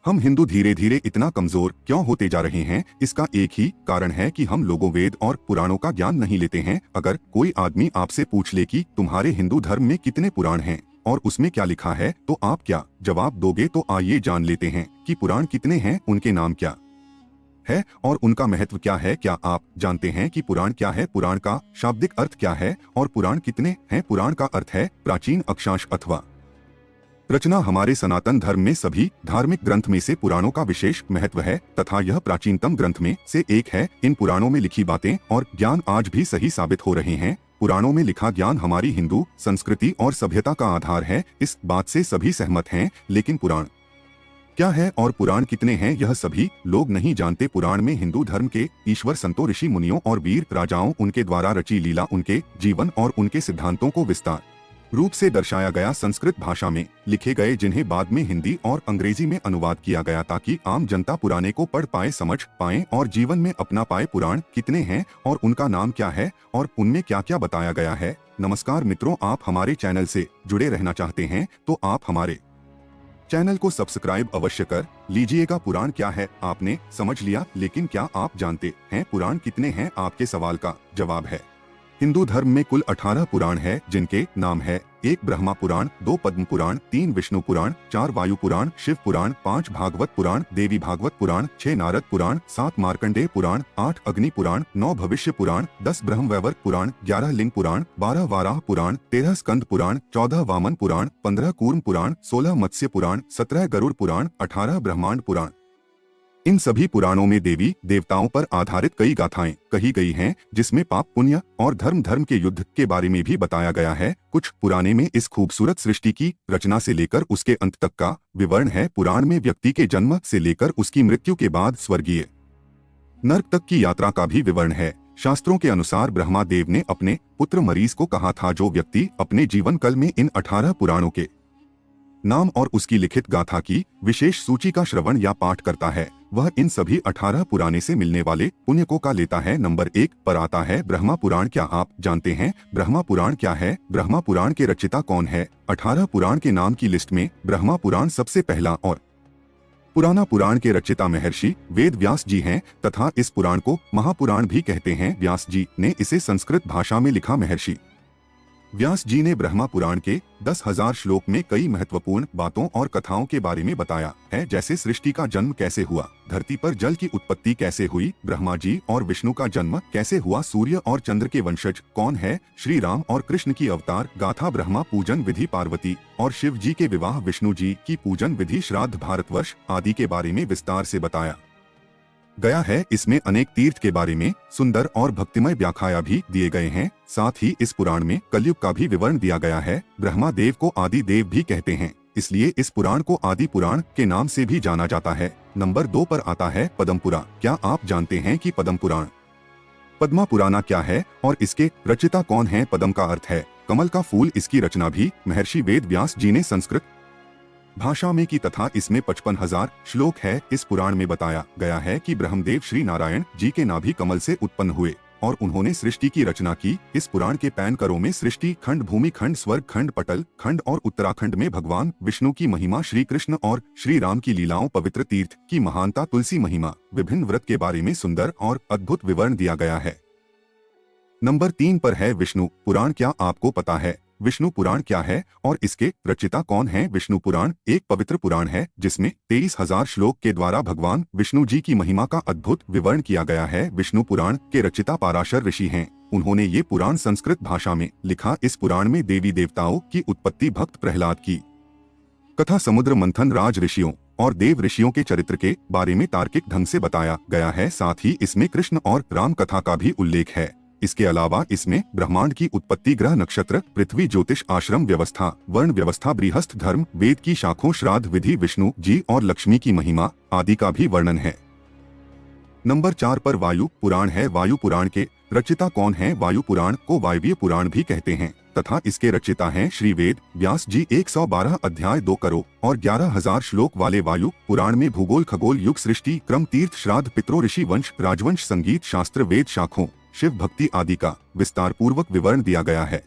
हम हिंदू धीरे धीरे इतना कमजोर क्यों होते जा रहे हैं? इसका एक ही कारण है कि हम लोगों वेद और पुराणों का ज्ञान नहीं लेते हैं। अगर कोई आदमी आपसे पूछ ले कि तुम्हारे हिंदू धर्म में कितने पुराण हैं और उसमें क्या लिखा है, तो आप क्या जवाब दोगे? तो आइए जान लेते हैं कि पुराण कितने हैं, उनके नाम क्या है और उनका महत्व क्या है। क्या आप जानते हैं कि पुराण क्या है? पुराण का शाब्दिक अर्थ क्या है और पुराण कितने हैं? पुराण का अर्थ है प्राचीन अक्षांश अथवा रचना। हमारे सनातन धर्म में सभी धार्मिक ग्रंथ में से पुराणों का विशेष महत्व है तथा यह प्राचीनतम ग्रंथ में से एक है। इन पुराणों में लिखी बातें और ज्ञान आज भी सही साबित हो रहे हैं। पुराणों में लिखा ज्ञान हमारी हिंदू संस्कृति और सभ्यता का आधार है, इस बात से सभी सहमत हैं। लेकिन पुराण क्या है और पुराण कितने हैं, यह सभी लोग नहीं जानते। पुराण में हिंदू धर्म के ईश्वर, संतों, ऋषि मुनियों और वीर राजाओं उनके द्वारा रची लीला, उनके जीवन और उनके सिद्धांतों को विस्तार रूप से दर्शाया गया। संस्कृत भाषा में लिखे गए, जिन्हें बाद में हिंदी और अंग्रेजी में अनुवाद किया गया ताकि आम जनता पुराने को पढ़ पाए, समझ पाए और जीवन में अपना पाए। पुराण कितने हैं और उनका नाम क्या है और उनमें क्या क्या बताया गया है? नमस्कार मित्रों, आप हमारे चैनल से जुड़े रहना चाहते हैं तो आप हमारे चैनल को सब्सक्राइब अवश्य कर लीजिएगा। पुराण क्या है आपने समझ लिया, लेकिन क्या आप जानते हैं पुराण कितने हैं? आपके सवाल का जवाब है हिंदू धर्म में कुल 18 पुराण है, जिनके नाम है 1 ब्रह्मा पुराण, 2 पद्म पुराण, 3 विष्णु पुराण, 4 वायु पुराण, शिव पुराण, 5 भागवत पुराण, देवी भागवत पुराण, 6 नारद पुराण, 7 मार्कंडेय पुराण, 8 अग्नि पुराण, 9 भविष्य पुराण, 10 ब्रह्मवैवर्त पुराण, 11 लिंग पुराण, 12 वाराह पुराण, 13 स्कंद पुराण, 14 वामन पुराण, 15 कूर्म पुराण, 16 मत्स्य पुराण, 17 गरुड़ पुराण, 18 ब्रह्मांड पुराण। इन सभी पुराणों में देवी देवताओं पर आधारित कई गाथाएं कही गई हैं, जिसमें पाप पुण्य और धर्म के युद्ध के बारे में भी बताया गया है। कुछ पुराने में इस खूबसूरत सृष्टि की रचना से लेकर उसके अंत तक का विवरण है। पुराण में व्यक्ति के जन्म से लेकर उसकी मृत्यु के बाद स्वर्गीय नरक तक की यात्रा का भी विवरण है। शास्त्रों के अनुसार ब्रह्मा देव ने अपने पुत्र मरीज को कहा था, जो व्यक्ति अपने जीवन काल में इन 18 पुराणों के नाम और उसकी लिखित गाथा की विशेष सूची का श्रवण या पाठ करता है, वह इन सभी 18 पुराने से मिलने वाले पुण्य को का लेता है। नंबर 1 पर आता है ब्रह्मा पुराण। क्या आप जानते हैं ब्रह्मा पुराण क्या है? ब्रह्मा पुराण के रचयिता कौन है? 18 पुराण के नाम की लिस्ट में ब्रह्मा पुराण सबसे पहला और पुराना पुराण के रचयिता महर्षि वेद व्यास जी हैं तथा इस पुराण को महापुराण भी कहते हैं। व्यास जी ने इसे संस्कृत भाषा में लिखा। महर्षि व्यास जी ने ब्रह्मा पुराण के 10,000 श्लोक में कई महत्वपूर्ण बातों और कथाओं के बारे में बताया है, जैसे सृष्टि का जन्म कैसे हुआ, धरती पर जल की उत्पत्ति कैसे हुई, ब्रह्मा जी और विष्णु का जन्म कैसे हुआ, सूर्य और चंद्र के वंशज कौन है, श्री राम और कृष्ण की अवतार गाथा, ब्रह्मा पूजन विधि, पार्वती और शिव जी के विवाह, विष्णु जी की पूजन विधि, श्राद्ध, भारतवर्ष आदि के बारे में विस्तार से बताया गया है। इसमें अनेक तीर्थ के बारे में सुंदर और भक्तिमय व्याख्या भी दिए गए हैं। साथ ही इस पुराण में कलयुग का भी विवरण दिया गया है। ब्रह्मा देव को आदि देव भी कहते हैं, इसलिए इस पुराण को आदि पुराण के नाम से भी जाना जाता है। नंबर 2 पर आता है पद्म पुराण। क्या आप जानते हैं कि पद्म पुराण पद्मा पुराना क्या है और इसके रचयिता कौन है? पद्म का अर्थ है कमल का फूल। इसकी रचना भी महर्षि वेद व्यास जी ने संस्कृत भाषा में की तथा इसमें 55,000 श्लोक है। इस पुराण में बताया गया है कि ब्रह्मदेव श्री नारायण जी के नाभि कमल से उत्पन्न हुए और उन्होंने सृष्टि की रचना की। इस पुराण के पैनकरों में सृष्टि खंड, भूमि खंड, स्वर्ग खंड, पटल खंड और उत्तराखंड में भगवान विष्णु की महिमा, श्री कृष्ण और श्री राम की लीलाओं, पवित्र तीर्थ की महानता, तुलसी महिमा, विभिन्न व्रत के बारे में सुंदर और अद्भुत विवरण दिया गया है। नंबर 3 पर है विष्णु पुराण। क्या आपको पता है विष्णु पुराण क्या है और इसके रचयिता कौन है? विष्णु पुराण एक पवित्र पुराण है जिसमें 23,000 श्लोक के द्वारा भगवान विष्णु जी की महिमा का अद्भुत विवरण किया गया है। विष्णु पुराण के रचयिता पाराशर ऋषि हैं। उन्होंने ये पुराण संस्कृत भाषा में लिखा। इस पुराण में देवी देवताओं की उत्पत्ति, भक्त प्रहलाद की कथा, समुद्र मंथन, राज ऋषियों और देव ऋषियों के चरित्र के बारे में तार्किक ढंग से बताया गया है। साथ ही इसमें कृष्ण और राम कथा का भी उल्लेख है। इसके अलावा इसमें ब्रह्मांड की उत्पत्ति, ग्रह नक्षत्र, पृथ्वी, ज्योतिष, आश्रम व्यवस्था, वर्ण व्यवस्था, गृहस्थ धर्म, वेद की शाखों, श्राद्ध विधि, विष्णु जी और लक्ष्मी की महिमा आदि का भी वर्णन है। नंबर 4 पर वायु पुराण है। वायु पुराण के रचयिता कौन है? वायु पुराण को वायवीय पुराण भी कहते हैं तथा इसके रचयिता हैं श्री वेद व्यास जी। 112 अध्याय, 2 करोड़ और 11,000 श्लोक वाले वायु पुराण में भूगोल, खगोल, युग, सृष्टि क्रम, तीर्थ, श्राद्ध, पितरों, ऋषि वंश, राजवंश, संगीत, शास्त्र, वेद शाखों, शिव भक्ति आदि का विस्तार पूर्वक विवरण दिया गया है।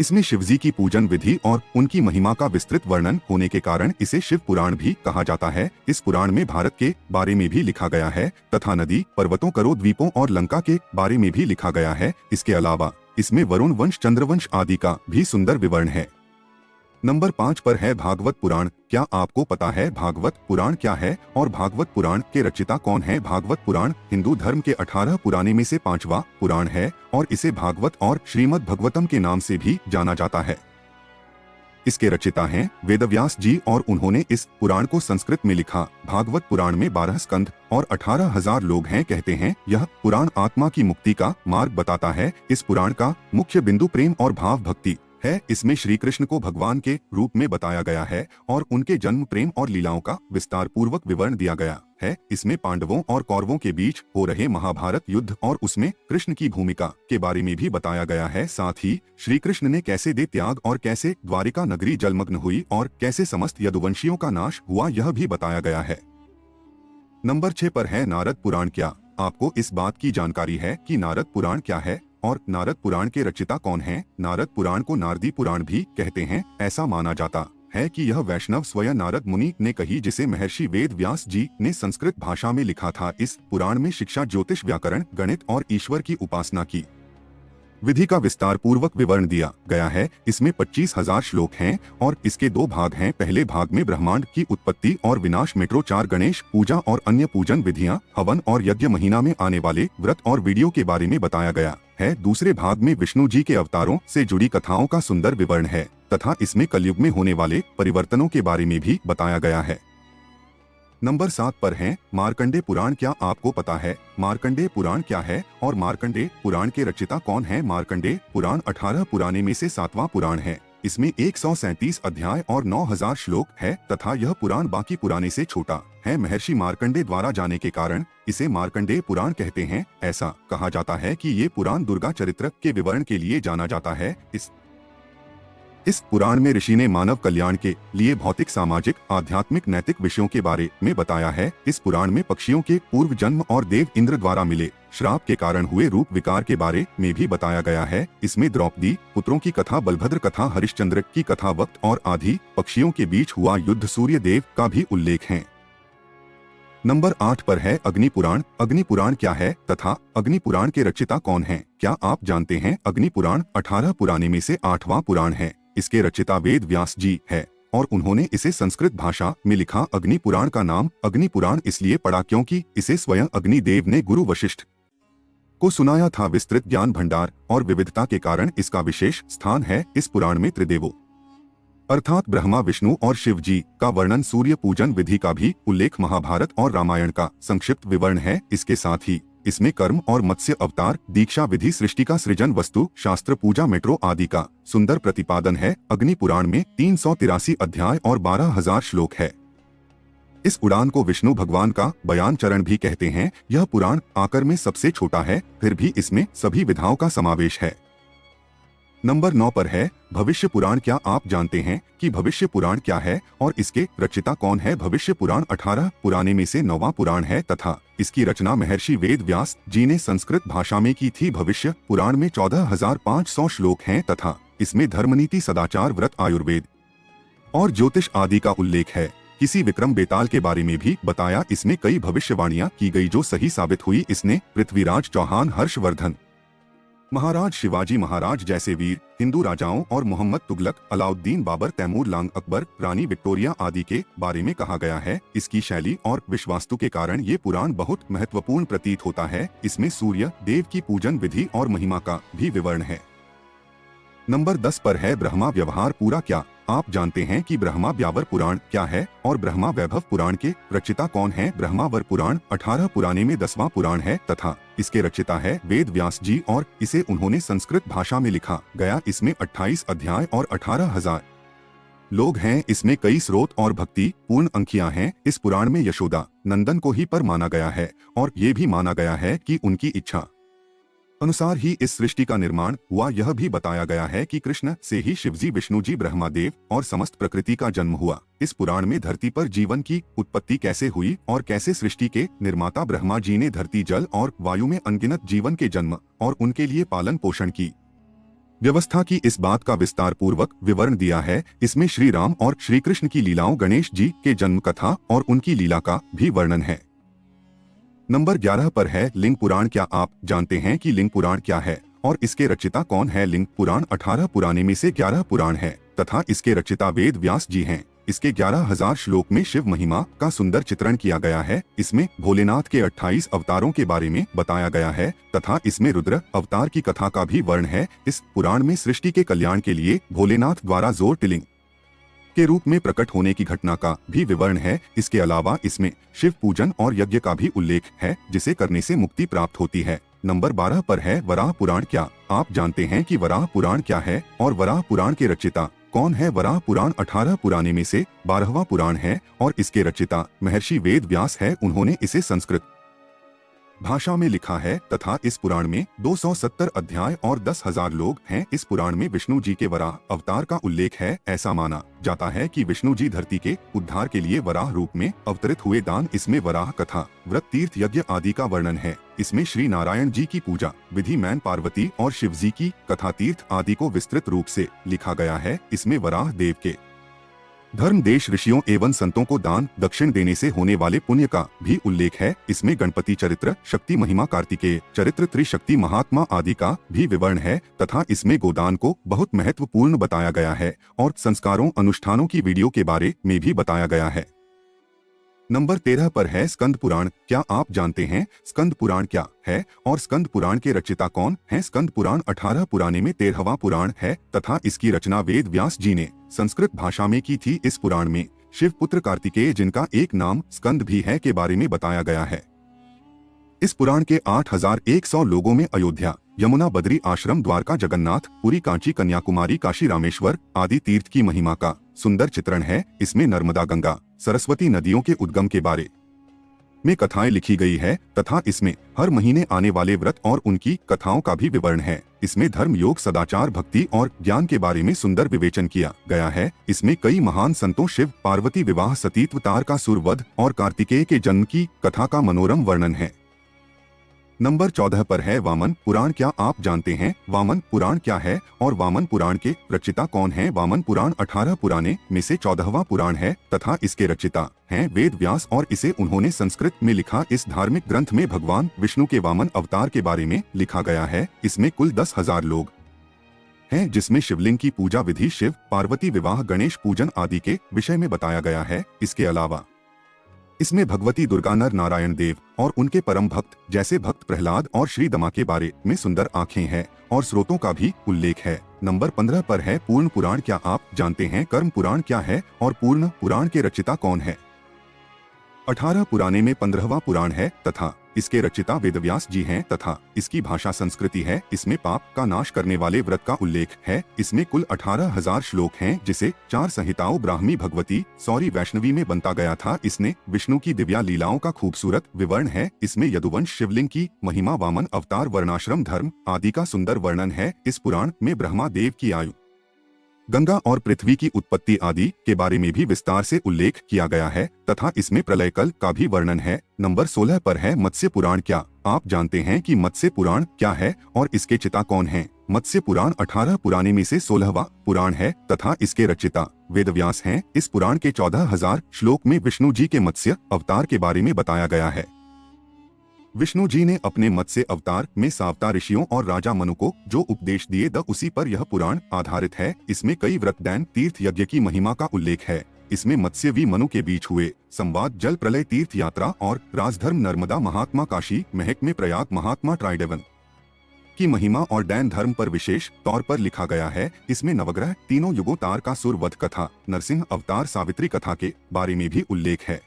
इसमें शिवजी की पूजन विधि और उनकी महिमा का विस्तृत वर्णन होने के कारण इसे शिव पुराण भी कहा जाता है। इस पुराण में भारत के बारे में भी लिखा गया है तथा नदी, पर्वतों, करो द्वीपों और लंका के बारे में भी लिखा गया है। इसके अलावा इसमें वरुण वंश, चंद्रवंश आदि का भी सुंदर विवरण है। नंबर 5 पर है भागवत पुराण। क्या आपको पता है भागवत पुराण क्या है और भागवत पुराण के रचयिता कौन है? भागवत पुराण हिंदू धर्म के 18 पुराणे में से 5वां पुराण है और इसे भागवत और श्रीमद् भगवतम के नाम से भी जाना जाता है। इसके रचयिता हैं वेदव्यास जी और उन्होंने इस पुराण को संस्कृत में लिखा। भागवत पुराण में 12 स्कंद और 18,000 लोग हैं। कहते हैं यह पुराण आत्मा की मुक्ति का मार्ग बताता है। इस पुराण का मुख्य बिंदु प्रेम और भाव भक्ति है। इसमें श्री कृष्ण को भगवान के रूप में बताया गया है और उनके जन्म, प्रेम और लीलाओं का विस्तार पूर्वक विवरण दिया गया है। इसमें पांडवों और कौरवों के बीच हो रहे महाभारत युद्ध और उसमें कृष्ण की भूमिका के बारे में भी बताया गया है। साथ ही श्री कृष्ण ने कैसे दे त्याग और कैसे द्वारिका नगरी जलमग्न हुई और कैसे समस्त यदुवंशियों का नाश हुआ, यह भी बताया गया है। नंबर 6 पर है नारद पुराण। क्या आपको इस बात की जानकारी है कि नारद पुराण क्या है और नारद पुराण के रचयिता कौन हैं? नारद पुराण को नारदी पुराण भी कहते हैं। ऐसा माना जाता है कि यह वैष्णव स्वयं नारद मुनि ने कही, जिसे महर्षि वेद व्यास जी ने संस्कृत भाषा में लिखा था। इस पुराण में शिक्षा, ज्योतिष, व्याकरण, गणित और ईश्वर की उपासना की विधि का विस्तार पूर्वक विवरण दिया गया है। इसमें 25,000 श्लोक हैं और इसके 2 भाग हैं। पहले भाग में ब्रह्मांड की उत्पत्ति और विनाश, मेट्रोचार, गणेश पूजा और अन्य पूजन विधियां, हवन और यज्ञ, महीना में आने वाले व्रत और वीडियो के बारे में बताया गया है। दूसरे भाग में विष्णु जी के अवतारों से जुड़ी कथाओं का सुंदर विवरण है तथा इसमें कलयुग में होने वाले परिवर्तनों के बारे में भी बताया गया है। नंबर 7 पर है मार्कंडेय पुराण। क्या आपको पता है मार्कंडेय पुराण क्या है और मार्कंडेय पुराण के रचयिता कौन है? मार्कंडेय पुराण 18 पुराणे में से 7वां पुराण है। इसमें 137 अध्याय और 9,000 श्लोक है तथा यह पुराण बाकी पुराने से छोटा है। महर्षि मार्कंडेय द्वारा जाने के कारण इसे मार्कंडेय पुराण कहते हैं। ऐसा कहा जाता है कि ये पुराण दुर्गा चरित्र के विवरण के लिए जाना जाता है। इस पुराण में ऋषि ने मानव कल्याण के लिए भौतिक, सामाजिक, आध्यात्मिक, नैतिक विषयों के बारे में बताया है। इस पुराण में पक्षियों के पूर्व जन्म और देव इंद्र द्वारा मिले श्राप के कारण हुए रूप विकार के बारे में भी बताया गया है। इसमें द्रौपदी पुत्रों की कथा, बलभद्र कथा, हरिश्चंद्र की कथा, वक्त और आदि पक्षियों के बीच हुआ युद्ध, सूर्य देव का भी उल्लेख है। नंबर 8 पर है अग्नि पुराण। अग्नि पुराण क्या है तथा अग्नि पुराण के रचयिता कौन हैं? क्या आप जानते हैं अग्नि पुराण 18 पुराणे में से 8वां पुराण है। इसके रचयिता वेद व्यास जी है और उन्होंने इसे संस्कृत भाषा में लिखा। अग्नि पुराण का नाम अग्नि पुराण इसलिए पड़ा क्योंकि इसे स्वयं अग्नि देव ने गुरु वशिष्ठ को सुनाया था। विस्तृत ज्ञान भंडार और विविधता के कारण इसका विशेष स्थान है। इस पुराण में त्रिदेवों अर्थात ब्रह्मा, विष्णु और शिव जी का वर्णन, सूर्य पूजन विधि का भी उल्लेख, महाभारत और रामायण का संक्षिप्त विवरण है। इसके साथ ही इसमें कर्म और मत्स्य अवतार, दीक्षा विधि, सृष्टि का सृजन, वस्तु शास्त्र, पूजा, मेट्रो आदि का सुंदर प्रतिपादन है। अग्नि पुराण में 383 अध्याय और 12,000 श्लोक है। इस उड़ान को विष्णु भगवान का बयान चरण भी कहते हैं। यह पुराण आकार में सबसे छोटा है, फिर भी इसमें सभी विधाओं का समावेश है। नंबर 9 पर है भविष्य पुराण। क्या आप जानते हैं कि भविष्य पुराण क्या है और इसके रचयिता कौन है? भविष्य पुराण 18 पुराणे में से 9वां पुराण है तथा इसकी रचना महर्षि वेद व्यास जी ने संस्कृत भाषा में की थी। भविष्य पुराण में 14,500 श्लोक हैं तथा इसमें धर्मनीति, सदाचार, व्रत, आयुर्वेद और ज्योतिष आदि का उल्लेख है। किसी विक्रम बेताल के बारे में भी बताया। इसमें कई भविष्यवाणियां की गई जो सही साबित हुई। इसने पृथ्वीराज चौहान, हर्षवर्धन महाराज, शिवाजी महाराज जैसे वीर हिंदू राजाओं और मोहम्मद तुगलक, अलाउद्दीन, बाबर, तैमूर, लांग, अकबर, रानी विक्टोरिया आदि के बारे में कहा गया है। इसकी शैली और विश्वास्तु के कारण ये पुराण बहुत महत्वपूर्ण प्रतीत होता है। इसमें सूर्य देव की पूजन विधि और महिमा का भी विवरण है। नंबर 10 पर है ब्रह्मा व्यवहार पूरा। क्या आप जानते हैं कि ब्रह्मा व्यावर पुराण क्या है और ब्रह्मा वैभव पुराण के रचयिता कौन है? ब्रह्मावर पुराण 18 पुराणे में 10वां पुराण है तथा इसके रचयिता है वेद व्यास जी और इसे उन्होंने संस्कृत भाषा में लिखा गया। इसमें 28 अध्याय और 18,000 लोग हैं। इसमें कई स्रोत और भक्ति पूर्ण अंकियां हैं। इस पुराण में यशोदा नंदन को ही पर माना गया है और ये भी माना गया है कि उनकी इच्छा अनुसार ही इस सृष्टि का निर्माण हुआ। यह भी बताया गया है कि कृष्ण से ही शिवजी, विष्णु जी, ब्रह्मा देव और समस्त प्रकृति का जन्म हुआ। इस पुराण में धरती पर जीवन की उत्पत्ति कैसे हुई और कैसे सृष्टि के निर्माता ब्रह्मा जी ने धरती, जल और वायु में अनगिनत जीवन के जन्म और उनके लिए पालन पोषण की व्यवस्था की इस बात का विस्तार पूर्वक विवरण दिया है। इसमें श्री राम और श्री कृष्ण की लीलाओं, गणेश जी के जन्म कथा और उनकी लीला का भी वर्णन है। नंबर 11 पर है लिंग पुराण। क्या आप जानते हैं कि लिंग पुराण क्या है और इसके रचिता कौन है? लिंग पुराण 18 पुराने में से 11 पुराण है तथा इसके रचिता वेद व्यास जी हैं। इसके 11,000 श्लोक में शिव महिमा का सुंदर चित्रण किया गया है। इसमें भोलेनाथ के 28 अवतारों के बारे में बताया गया है तथा इसमें रुद्र अवतार की कथा का भी वर्ण है। इस पुराण में सृष्टि के कल्याण के लिए भोलेनाथ द्वारा ज्योतिर्लिंग के रूप में प्रकट होने की घटना का भी विवरण है। इसके अलावा इसमें शिव पूजन और यज्ञ का भी उल्लेख है जिसे करने से मुक्ति प्राप्त होती है। नंबर 12 पर है वराह पुराण। क्या आप जानते हैं कि वराह पुराण क्या है और वराह पुराण के रचिता कौन है? वराह पुराण 18 पुराने में से 12वां पुराण है और इसके रचिता महर्षि वेद व्यास है। उन्होंने इसे संस्कृत भाषा में लिखा है तथा इस पुराण में 270 अध्याय और 10,000 लोग हैं। इस पुराण में विष्णु जी के वराह अवतार का उल्लेख है। ऐसा माना जाता है कि विष्णु जी धरती के उद्धार के लिए वराह रूप में अवतरित हुए। दान इसमें वराह कथा, व्रत, तीर्थ, यज्ञ आदि का वर्णन है। इसमें श्री नारायण जी की पूजा विधि, मैन पार्वती और शिव जी की कथा, तीर्थ आदि को विस्तृत रूप से लिखा गया है। इसमें वराह देव के धर्म, देश, ऋषियों एवं संतों को दान दक्षिण देने से होने वाले पुण्य का भी उल्लेख है। इसमें गणपति चरित्र, शक्ति महिमा, कार्तिकेय चरित्र, त्रिशक्ति महात्मा आदि का भी विवरण है तथा इसमें गोदान को बहुत महत्वपूर्ण बताया गया है और संस्कारों, अनुष्ठानों की विधियों के बारे में भी बताया गया है। नंबर 13 पर है स्कंद पुराण। क्या आप जानते हैं स्कंद पुराण क्या है और स्कंद पुराण के रचिता कौन है? स्कंद पुराण 18 पुराने में 13वां पुराण है तथा इसकी रचना वेद व्यास जी ने संस्कृत भाषा में की थी। इस पुराण में शिव पुत्र कार्तिकेय, जिनका एक नाम स्कंद भी है, के बारे में बताया गया है। इस पुराण के 8,100 लोगों में अयोध्या, यमुना, बद्री आश्रम, द्वारका, जगन्नाथ पुरी, कांची, कन्याकुमारी, काशी, रामेश्वर आदि तीर्थ की महिमा का सुंदर चित्रण है। इसमें नर्मदा, गंगा, सरस्वती नदियों के उद्गम के बारे में कथाएं लिखी गई है तथा इसमें हर महीने आने वाले व्रत और उनकी कथाओं का भी विवरण है। इसमें धर्म, योग, सदाचार, भक्ति और ज्ञान के बारे में सुंदर विवेचन किया गया है। इसमें कई महान संतों, शिव पार्वती विवाह, सतीत्व, तारकासुर वध और कार्तिकेय के जन्म की कथा का मनोरम वर्णन है। नंबर 14 पर है वामन पुराण। क्या आप जानते हैं वामन पुराण क्या है और वामन पुराण के रचिता कौन है? वामन पुराण 18 पुराने में से 14वां पुराण है तथा इसके रचिता हैं वेद व्यास और इसे उन्होंने संस्कृत में लिखा। इस धार्मिक ग्रंथ में भगवान विष्णु के वामन अवतार के बारे में लिखा गया है। इसमें कुल 10,000 लोग हैं जिसमें शिवलिंग की पूजा विधि, शिव पार्वती विवाह, गणेश पूजन आदि के विषय में बताया गया है। इसके अलावा इसमें भगवती दुर्गा, नर नारायण देव और उनके परम भक्त जैसे भक्त प्रहलाद और श्री दमा के बारे में सुंदर आंखें हैं और स्रोतों का भी उल्लेख है। नंबर 15 पर है पूर्ण पुराण। क्या आप जानते हैं कर्म पुराण क्या है और पूर्ण पुराण के रचिता कौन है? 18 पुराने में 15वां पुराण है तथा इसके रचिता वेदव्यास जी हैं तथा इसकी भाषा संस्कृति है। इसमें पाप का नाश करने वाले व्रत का उल्लेख है। इसमें कुल 18,000 श्लोक हैं जिसे 4 संहिताओं ब्राह्मी, भगवती, सौरी, वैष्णवी में बनता गया था। इसने विष्णु की दिव्या लीलाओं का खूबसूरत विवरण है। इसमें यदुवंश, शिवलिंग की महिमा, वामन अवतार, वर्णाश्रम धर्म आदि का सुंदर वर्णन है। इस पुराण में ब्रह्मा देव की आयु, गंगा और पृथ्वी की उत्पत्ति आदि के बारे में भी विस्तार से उल्लेख किया गया है तथा इसमें प्रलय काल का भी वर्णन है। नंबर 16 पर है मत्स्य पुराण। क्या आप जानते हैं कि मत्स्य पुराण क्या है और इसके चिता कौन हैं? मत्स्य पुराण 18 पुराने में से 16वां पुराण है तथा इसके रचिता वेदव्यास हैं। इस पुराण के 14,000 श्लोक में विष्णु जी के मत्स्य अवतार के बारे में बताया गया है। विष्णु जी ने अपने मत्स्य अवतार में सावता ऋषियों और राजा मनु को जो उपदेश दिए उसी पर यह पुराण आधारित है। इसमें कई व्रत, दान, तीर्थ, यज्ञ की महिमा का उल्लेख है। इसमें मत्स्य व मनु के बीच हुए संवाद, जल प्रलय, तीर्थ यात्रा और राजधर्म, नर्मदा महात्मा, काशी महक में प्रयाग महात्मा ट्राइडेवन की महिमा और डैन धर्म पर विशेष तौर पर लिखा गया है। इसमें नवग्रह, तीनों युगों, तारकासुर वध कथा, नरसिंह अवतार, सावित्री कथा के बारे में भी उल्लेख है।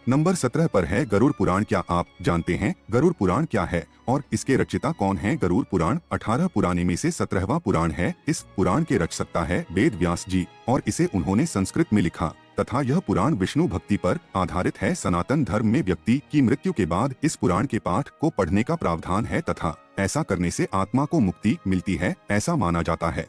नंबर 17 पर है गरुड़ पुराण। क्या आप जानते हैं गरुड़ पुराण क्या है और इसके रचिता कौन है? गरुड़ पुराण 18 पुराने में से 17वां पुराण है। इस पुराण के रचयिता है वेद व्यास जी और इसे उन्होंने संस्कृत में लिखा तथा यह पुराण विष्णु भक्ति पर आधारित है। सनातन धर्म में व्यक्ति की मृत्यु के बाद इस पुराण के पाठ को पढ़ने का प्रावधान है तथा ऐसा करने से आत्मा को मुक्ति मिलती है, ऐसा माना जाता है।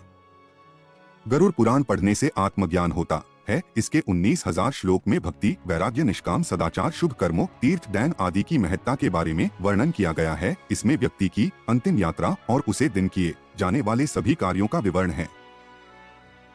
गरुड़ पुराण पढ़ने से आत्मज्ञान होता है। इसके 19,000 श्लोक में भक्ति, वैराग्य, निष्काम सदाचार, शुभ कर्मों, तीर्थ, दान आदि की महत्ता के बारे में वर्णन किया गया है। इसमें व्यक्ति की अंतिम यात्रा और उसे दिन किए जाने वाले सभी कार्यों का विवरण है।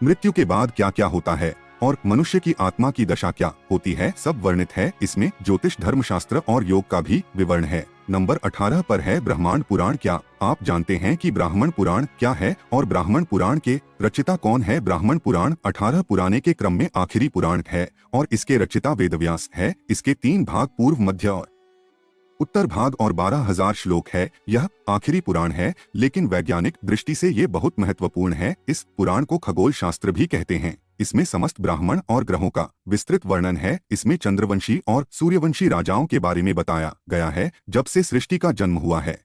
मृत्यु के बाद क्या क्या होता है और मनुष्य की आत्मा की दशा क्या होती है, सब वर्णित है। इसमें ज्योतिष, धर्मशास्त्र और योग का भी विवरण है। नंबर 18 पर है ब्रह्मांड पुराण। क्या आप जानते हैं कि ब्राह्मण पुराण क्या है और ब्राह्मण पुराण के रचिता कौन है? ब्राह्मण पुराण 18 पुराने के क्रम में आखिरी पुराण है और इसके रचिता वेदव्यास है। इसके 3 भाग, पूर्व, मध्य और उत्तर भाग और 12,000 श्लोक है। यह आखिरी पुराण है, लेकिन वैज्ञानिक दृष्टि से ये बहुत महत्वपूर्ण है। इस पुराण को खगोल शास्त्र भी कहते हैं। इसमें समस्त ब्राह्मण और ग्रहों का विस्तृत वर्णन है। इसमें चंद्रवंशी और सूर्यवंशी राजाओं के बारे में बताया गया है। जब से सृष्टि का जन्म हुआ है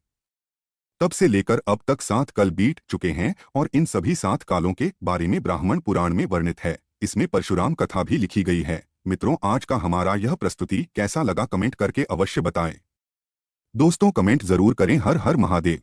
तब से लेकर अब तक 7 कल बीत चुके हैं और इन सभी 7 कालों के बारे में ब्राह्मण पुराण में वर्णित है। इसमें परशुराम कथा भी लिखी गई है। मित्रों, आज का हमारा यह प्रस्तुति कैसा लगा, कमेंट करके अवश्य बताएं। दोस्तों, कमेंट जरूर करें। हर हर महादेव।